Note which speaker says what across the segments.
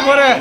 Speaker 1: ભરે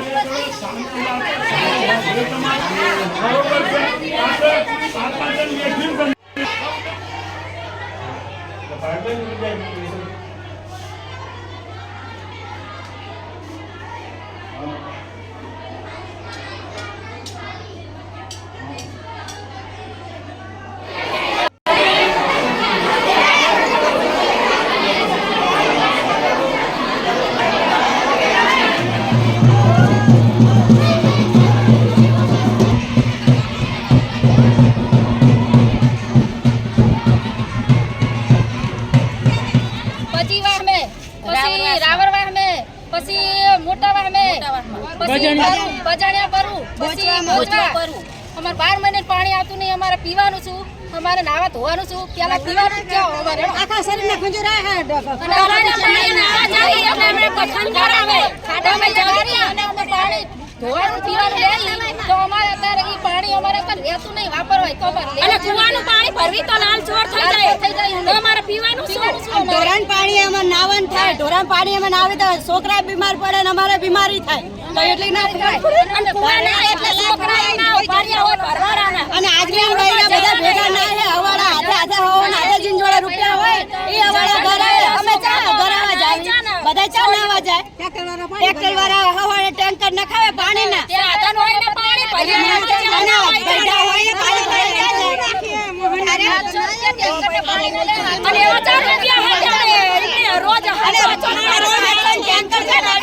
Speaker 2: અમારે 12 મહિને પાણી આવતું નહીં અમારે પીવાનું છું અમારે નાવા ધોવાનું છું પેલા પીવાનું ક્યાં અમારે આખા શરીરના ખંજરા હે પાણી નાવા જાય અમે પસંદ કરાવે ખાડામાં જવાની અને અમે પાણી ધોવાનું પીવાનું લે તો અમારે અત્યારે ઈ પાણી અમારે તો લેતું નહીં વાપરવાય તો અને કુવાનું પાણી ભરવી તો લાલ ચોર થઈ જાય તો અમારે પીવાનું શું
Speaker 3: ઢોરાન પાણી અમાર નાવન થાય ઢોરાન પાણી અમે નાવે તો છોકરા બીમાર પડે ને અમારે બીમારી થાય તો એટલે ના
Speaker 2: અને કુવાના એટલે છોકરા ના પારિયા હોય ભરવાના
Speaker 3: અને આજના ભાઈના બધા ભેગા ના હે હવાડા હાથે હોવાના હાથે જીંજોડા રૂપિયા હોય ઈ હવાડા ઘરે અમે ચા ઘરાવા જાય બધા ચા નાવા જાય ટ્રેક્ટર વાળા હવાડે ટેન્કર નખાવે પાણી ના
Speaker 2: તે આધાન હોય ને પાણી ભર્યા
Speaker 3: બધા હોય પાણી ભરી જાય
Speaker 2: અને 4 રૂપિયા હે રોજ ટેન્કર